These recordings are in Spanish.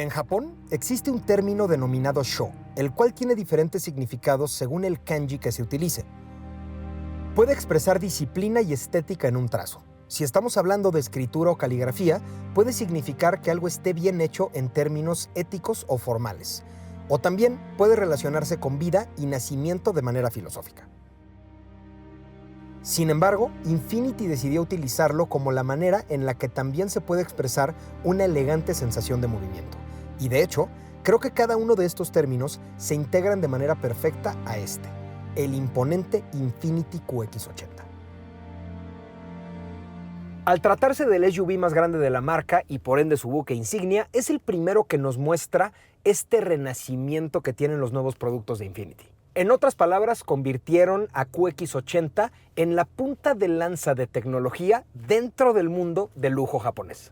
En Japón existe un término denominado sho, el cual tiene diferentes significados según el kanji que se utilice. Puede expresar disciplina y estética en un trazo. Si estamos hablando de escritura o caligrafía, puede significar que algo esté bien hecho en términos éticos o formales. O también puede relacionarse con vida y nacimiento de manera filosófica. Sin embargo, Infinity decidió utilizarlo como la manera en la que también se puede expresar una elegante sensación de movimiento. Y de hecho, creo que cada uno de estos términos se integran de manera perfecta a el imponente Infiniti QX80. Al tratarse del SUV más grande de la marca y por ende su buque insignia, es el primero que nos muestra este renacimiento que tienen los nuevos productos de Infiniti. En otras palabras, convirtieron a QX80 en la punta de lanza de tecnología dentro del mundo del lujo japonés.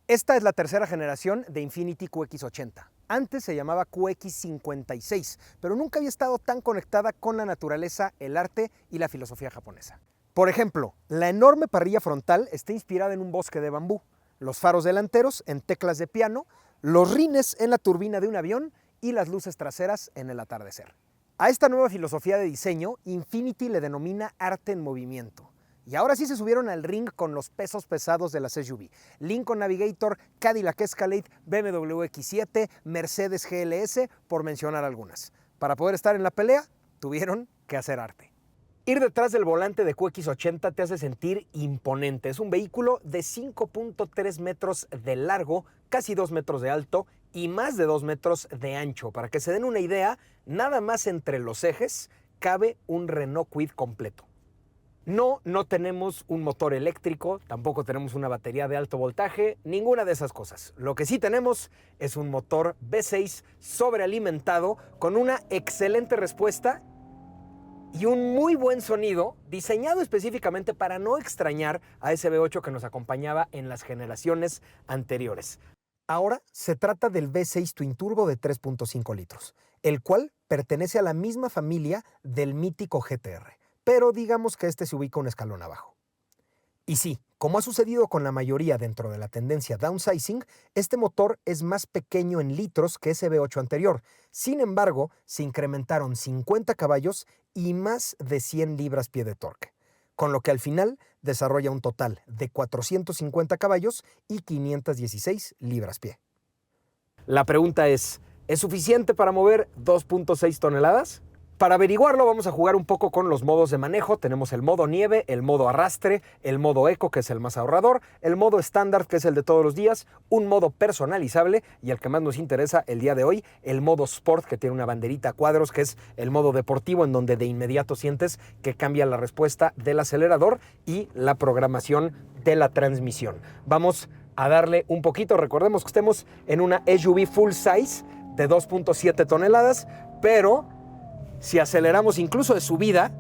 Esta es la tercera generación de Infiniti QX80. Antes se llamaba QX56, pero nunca había estado tan conectada con la naturaleza, el arte y la filosofía japonesa. Por ejemplo, la enorme parrilla frontal está inspirada en un bosque de bambú, los faros delanteros en teclas de piano, los rines en la turbina de un avión y las luces traseras en el atardecer. A esta nueva filosofía de diseño, Infiniti le denomina arte en movimiento. Y ahora sí se subieron al ring con los pesos pesados de las SUV. Lincoln Navigator, Cadillac Escalade, BMW X7, Mercedes GLS, por mencionar algunas. Para poder estar en la pelea, tuvieron que hacer arte. Ir detrás del volante de QX80 te hace sentir imponente. Es un vehículo de 5.3 metros de largo, casi 2 metros de alto y más de 2 metros de ancho. Para que se den una idea, nada más entre los ejes cabe un Renault Kwid completo. No tenemos un motor eléctrico, tampoco tenemos una batería de alto voltaje, ninguna de esas cosas. Lo que sí tenemos es un motor V6 sobrealimentado con una excelente respuesta y un muy buen sonido diseñado específicamente para no extrañar a ese V8 que nos acompañaba en las generaciones anteriores. Ahora se trata del V6 Twin Turbo de 3.5 litros, el cual pertenece a la misma familia del mítico GTR, pero digamos que este se ubica un escalón abajo. Y sí, como ha sucedido con la mayoría dentro de la tendencia downsizing, este motor es más pequeño en litros que ese V8 anterior. Sin embargo, se incrementaron 50 caballos y más de 100 libras-pie de torque, con lo que al final desarrolla un total de 450 caballos y 516 libras-pie. La pregunta ¿es suficiente para mover 2.6 toneladas? Para averiguarlo vamos a jugar un poco con los modos de manejo. Tenemos el modo nieve, el modo arrastre, el modo eco, que es el más ahorrador, el modo estándar, que es el de todos los días, un modo personalizable y el que más nos interesa el día de hoy, el modo sport, que tiene una banderita a cuadros, que es el modo deportivo, en donde de inmediato sientes que cambia la respuesta del acelerador y la programación de la transmisión. Vamos a darle un poquito. Recordemos que estemos en una SUV full size de 2.7 toneladas, pero si aceleramos incluso de subida,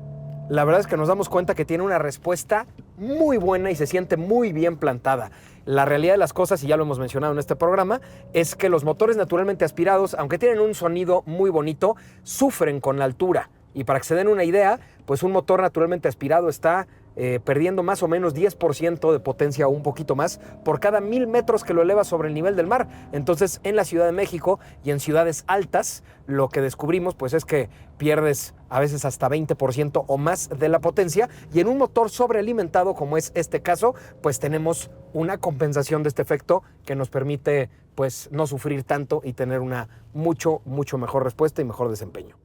la verdad es que nos damos cuenta que tiene una respuesta muy buena y se siente muy bien plantada. La realidad de las cosas, y ya lo hemos mencionado en este programa, es que los motores naturalmente aspirados, aunque tienen un sonido muy bonito, sufren con la altura. Y para que se den una idea, pues un motor naturalmente aspirado está perdiendo más o menos 10% de potencia o un poquito más por cada 1000 metros que lo eleva sobre el nivel del mar. Entonces, en la Ciudad de México y en ciudades altas, lo que descubrimos pues es que pierdes a veces hasta 20% o más de la potencia, y en un motor sobrealimentado como es este caso, pues tenemos una compensación de este efecto que nos permite pues no sufrir tanto y tener una mucho mejor respuesta y mejor desempeño.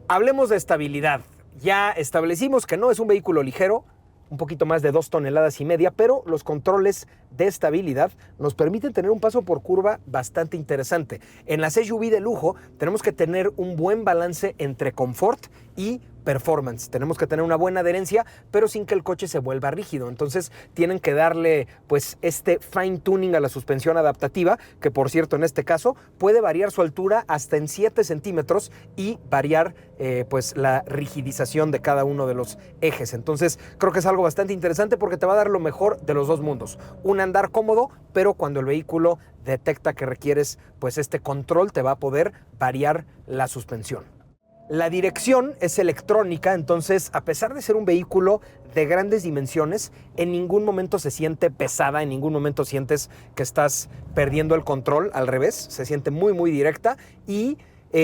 Hablemos de estabilidad. Ya establecimos que no es un vehículo ligero, un poquito más de 2,5 toneladas, pero los controles de estabilidad nos permiten tener un paso por curva bastante interesante. En las SUV de lujo tenemos que tener un buen balance entre confort y performance. Tenemos que tener una buena adherencia, pero sin que el coche se vuelva rígido. Entonces tienen que darle pues este fine tuning a la suspensión adaptativa, que por cierto en este caso puede variar su altura hasta en 7 centímetros y variar pues la rigidización de cada uno de los ejes. Entonces creo que es algo bastante interesante porque te va a dar lo mejor de los dos mundos. Un andar cómodo, pero cuando el vehículo detecta que requieres pues este control, te va a poder variar la suspensión. La dirección es electrónica, entonces a pesar de ser un vehículo de grandes dimensiones, en ningún momento se siente pesada, en ningún momento sientes que estás perdiendo el control, al revés, se siente muy muy directa y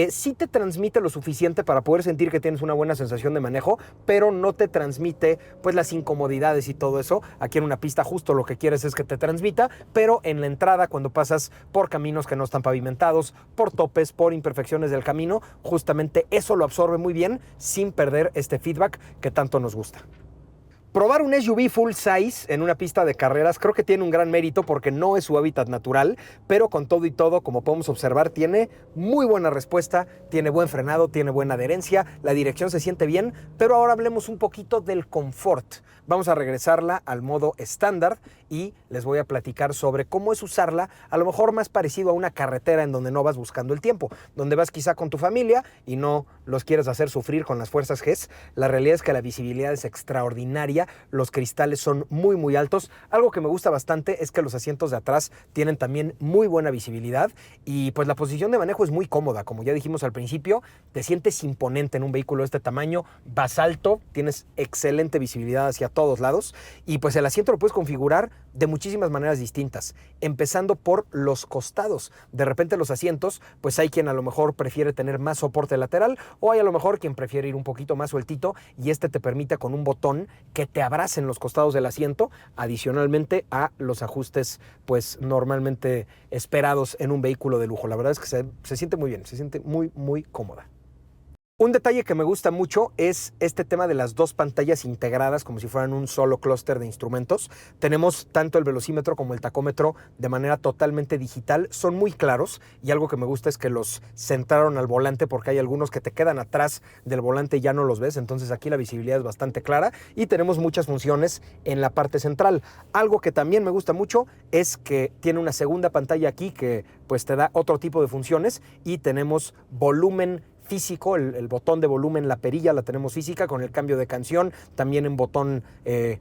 sí te transmite lo suficiente para poder sentir que tienes una buena sensación de manejo, pero no te transmite pues las incomodidades y todo eso. Aquí en una pista justo lo que quieres es que te transmita, pero en la entrada cuando pasas por caminos que no están pavimentados, por topes, por imperfecciones del camino, justamente eso lo absorbe muy bien sin perder este feedback que tanto nos gusta. Probar un SUV full size en una pista de carreras creo que tiene un gran mérito porque no es su hábitat natural, pero con todo y todo, como podemos observar, tiene muy buena respuesta, tiene buen frenado, tiene buena adherencia, la dirección se siente bien, pero ahora hablemos un poquito del confort. Vamos a regresarla al modo estándar y les voy a platicar sobre cómo es usarla, a lo mejor más parecido a una carretera en donde no vas buscando el tiempo, donde vas quizá con tu familia y no los quieres hacer sufrir con las fuerzas Gs. La realidad es que la visibilidad es extraordinaria, los cristales son muy muy altos. Algo que me gusta bastante es que los asientos de atrás tienen también muy buena visibilidad y pues la posición de manejo es muy cómoda, como ya dijimos al principio, te sientes imponente en un vehículo de este tamaño, vas alto, tienes excelente visibilidad hacia todos lados y pues el asiento lo puedes configurar de muchísimas maneras distintas, empezando por los costados. De repente los asientos, pues hay quien a lo mejor prefiere tener más soporte lateral o hay a lo mejor quien prefiere ir un poquito más sueltito y este te permite con un botón que te abrace en los costados del asiento, adicionalmente a los ajustes pues normalmente esperados en un vehículo de lujo. La verdad es que se siente muy bien, se siente muy muy cómoda. Un detalle que me gusta mucho es este tema de las dos pantallas integradas como si fueran un solo clúster de instrumentos. Tenemos tanto el velocímetro como el tacómetro de manera totalmente digital. Son muy claros y algo que me gusta es que los centraron al volante porque hay algunos que te quedan atrás del volante y ya no los ves. Entonces aquí la visibilidad es bastante clara y tenemos muchas funciones en la parte central. Algo que también me gusta mucho es que tiene una segunda pantalla aquí que pues te da otro tipo de funciones y tenemos volumen físico, el botón de volumen, la perilla la tenemos física con el cambio de canción, también en botón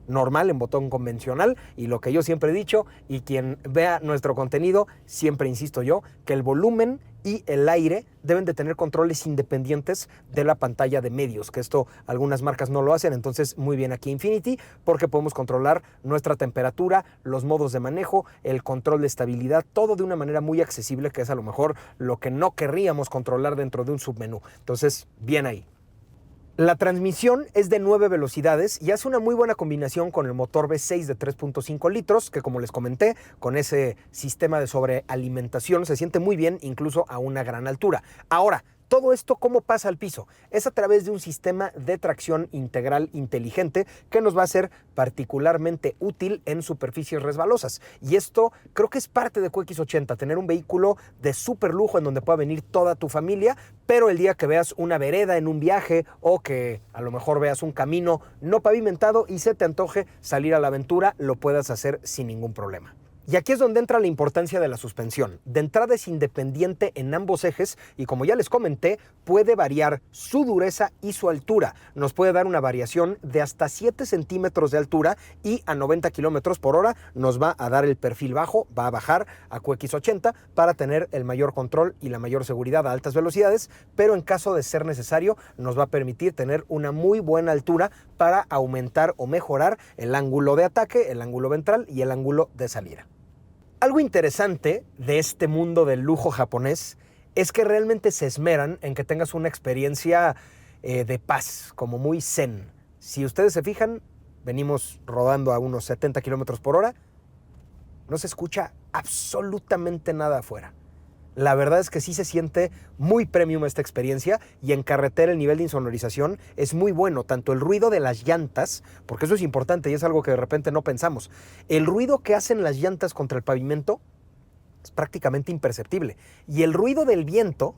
normal, en botón convencional y lo que yo siempre he dicho y quien vea nuestro contenido, siempre insisto yo, que el volumen y el aire deben de tener controles independientes de la pantalla de medios, que esto algunas marcas no lo hacen, entonces muy bien aquí Infiniti porque podemos controlar nuestra temperatura, los modos de manejo, el control de estabilidad, todo de una manera muy accesible que es a lo mejor lo que no querríamos controlar dentro de un submenú. Entonces, bien ahí. La transmisión es de 9 velocidades y hace una muy buena combinación con el motor V6 de 3.5 litros, que como les comenté, con ese sistema de sobrealimentación se siente muy bien incluso a una gran altura. Ahora, todo esto, ¿cómo pasa al piso? Es a través de un sistema de tracción integral inteligente que nos va a ser particularmente útil en superficies resbalosas. Y esto creo que es parte de QX80, tener un vehículo de súper lujo en donde pueda venir toda tu familia, pero el día que veas una vereda en un viaje o que a lo mejor veas un camino no pavimentado y se te antoje salir a la aventura, lo puedas hacer sin ningún problema. Y aquí es donde entra la importancia de la suspensión. De entrada es independiente en ambos ejes y como ya les comenté, puede variar su dureza y su altura. Nos puede dar una variación de hasta 7 centímetros de altura y a 90 kilómetros por hora nos va a dar el perfil bajo, va a bajar a QX80 para tener el mayor control y la mayor seguridad a altas velocidades, pero en caso de ser necesario nos va a permitir tener una muy buena altura para aumentar o mejorar el ángulo de ataque, el ángulo ventral y el ángulo de salida. Algo interesante de este mundo del lujo japonés es que realmente se esmeran en que tengas una experiencia de paz, como muy zen. Si ustedes se fijan, venimos rodando a unos 70 kilómetros por hora, no se escucha absolutamente nada afuera. La verdad es que sí se siente muy premium esta experiencia y en carretera el nivel de insonorización es muy bueno, tanto el ruido de las llantas, porque eso es importante y es algo que de repente no pensamos, el ruido que hacen las llantas contra el pavimento es prácticamente imperceptible y el ruido del viento,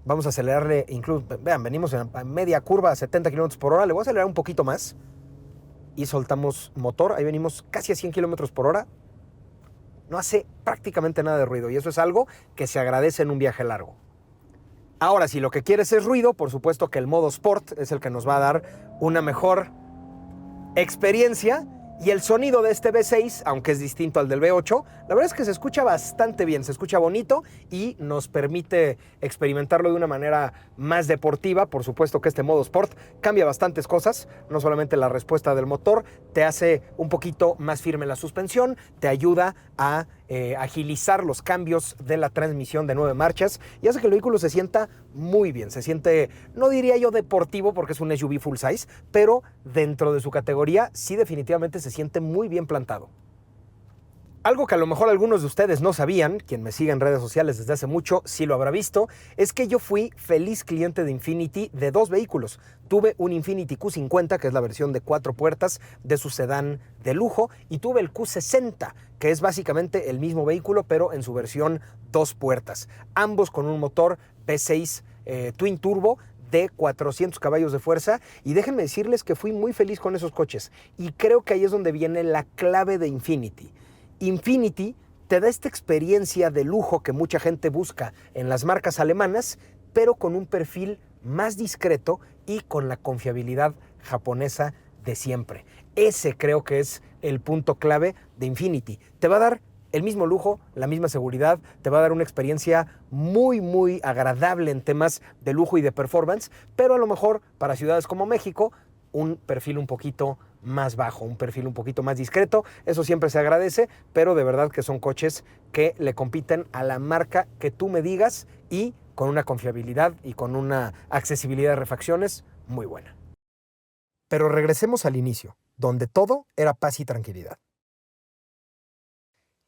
vamos a acelerarle, incluso, vean, venimos en media curva a 70 km por hora, le voy a acelerar un poquito más y soltamos motor, ahí venimos casi a 100 km por hora. No hace prácticamente nada de ruido y eso es algo que se agradece en un viaje largo. Ahora, si lo que quieres es ruido, por supuesto que el modo Sport es el que nos va a dar una mejor experiencia Y el sonido de este V6, aunque es distinto al del V8, la verdad es que se escucha bastante bien, se escucha bonito y nos permite experimentarlo de una manera más deportiva. Por supuesto que este modo Sport cambia bastantes cosas, no solamente la respuesta del motor, te hace un poquito más firme la suspensión, te ayuda a agilizar los cambios de la transmisión de 9 marchas y hace que el vehículo se sienta muy bien, se siente, no diría yo deportivo porque es un SUV full size, pero dentro de su categoría sí definitivamente se siente muy bien plantado. Algo que a lo mejor algunos de ustedes no sabían, quien me sigue en redes sociales desde hace mucho sí lo habrá visto, es que yo fui feliz cliente de Infiniti de 2 vehículos. Tuve un Infiniti Q50, que es la versión de 4 puertas de su sedán de lujo, y tuve el Q60, que es básicamente el mismo vehículo, pero en su versión 2 puertas. Ambos con un motor V6 Twin Turbo de 400 caballos de fuerza, y déjenme decirles que fui muy feliz con esos coches, y creo que ahí es donde viene la clave de Infiniti. Infiniti te da esta experiencia de lujo que mucha gente busca en las marcas alemanas, pero con un perfil más discreto y con la confiabilidad japonesa de siempre. Ese creo que es el punto clave de Infiniti. Te va a dar el mismo lujo, la misma seguridad, te va a dar una experiencia muy agradable en temas de lujo y de performance, pero a lo mejor para ciudades como México, un perfil un poquito más bajo, un perfil un poquito más discreto. Eso siempre se agradece, pero de verdad que son coches que le compiten a la marca que tú me digas y con una confiabilidad y con una accesibilidad de refacciones muy buena. Pero regresemos al inicio, donde todo era paz y tranquilidad.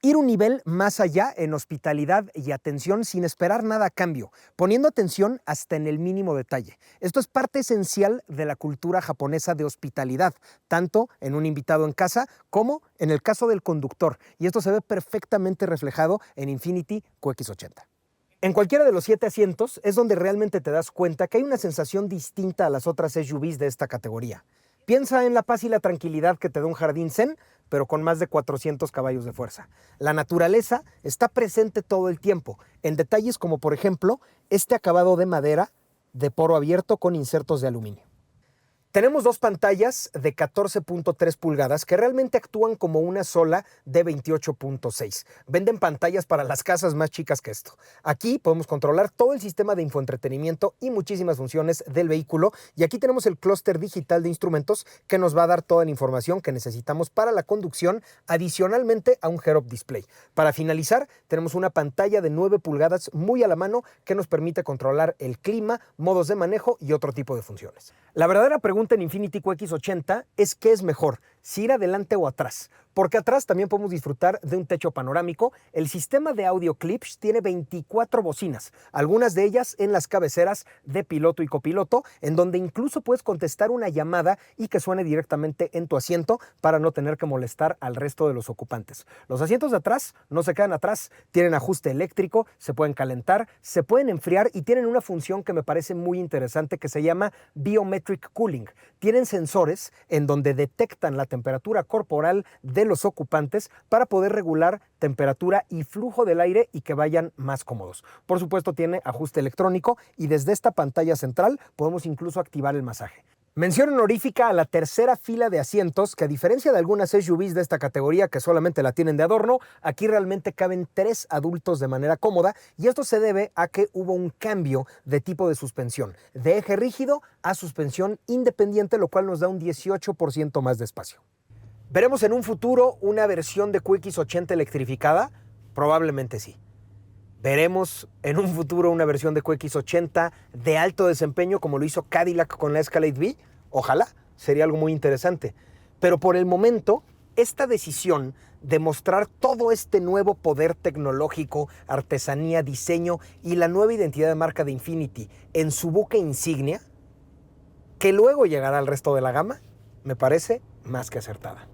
Ir un nivel más allá en hospitalidad y atención sin esperar nada a cambio, poniendo atención hasta en el mínimo detalle. Esto es parte esencial de la cultura japonesa de hospitalidad, tanto en un invitado en casa como en el caso del conductor. Y esto se ve perfectamente reflejado en Infiniti QX80. En cualquiera de los 7 asientos es donde realmente te das cuenta que hay una sensación distinta a las otras SUVs de esta categoría. Piensa en la paz y la tranquilidad que te da un jardín zen, pero con más de 400 caballos de fuerza. La naturaleza está presente todo el tiempo, en detalles como por ejemplo este acabado de madera de poro abierto con insertos de aluminio. Tenemos 2 pantallas de 14.3 pulgadas que realmente actúan como una sola de 28.6. Venden pantallas para las casas más chicas que esto. Aquí podemos controlar todo el sistema de infoentretenimiento y muchísimas funciones del vehículo. Y aquí tenemos el clúster digital de instrumentos que nos va a dar toda la información que necesitamos para la conducción, adicionalmente a un head-up display. Para finalizar, tenemos una pantalla de 9 pulgadas muy a la mano que nos permite controlar el clima, modos de manejo y otro tipo de funciones. La verdadera pregunta en Infiniti QX80 es ¿qué es mejor? Si ir adelante o atrás. Porque atrás también podemos disfrutar de un techo panorámico. El sistema de audio Klipsch tiene 24 bocinas, algunas de ellas en las cabeceras de piloto y copiloto, en donde incluso puedes contestar una llamada y que suene directamente en tu asiento para no tener que molestar al resto de los ocupantes. Los asientos de atrás no se quedan atrás, tienen ajuste eléctrico, se pueden calentar, se pueden enfriar y tienen una función que me parece muy interesante que se llama Biometric Cooling. Tienen sensores en donde detectan la temperatura corporal de los ocupantes para poder regular temperatura y flujo del aire y que vayan más cómodos. Por supuesto, tiene ajuste electrónico y desde esta pantalla central podemos incluso activar el masaje. Mención honorífica a la tercera fila de asientos, que a diferencia de algunas SUVs de esta categoría que solamente la tienen de adorno, aquí realmente caben 3 adultos de manera cómoda, y esto se debe a que hubo un cambio de tipo de suspensión, de eje rígido a suspensión independiente, lo cual nos da un 18% más de espacio. ¿Veremos en un futuro una versión de QX80 electrificada? Probablemente sí. ¿Veremos en un futuro una versión de QX80 de alto desempeño como lo hizo Cadillac con la Escalade V? Ojalá, sería algo muy interesante. Pero por el momento, esta decisión de mostrar todo este nuevo poder tecnológico, artesanía, diseño y la nueva identidad de marca de Infiniti en su buque insignia, que luego llegará al resto de la gama, me parece más que acertada.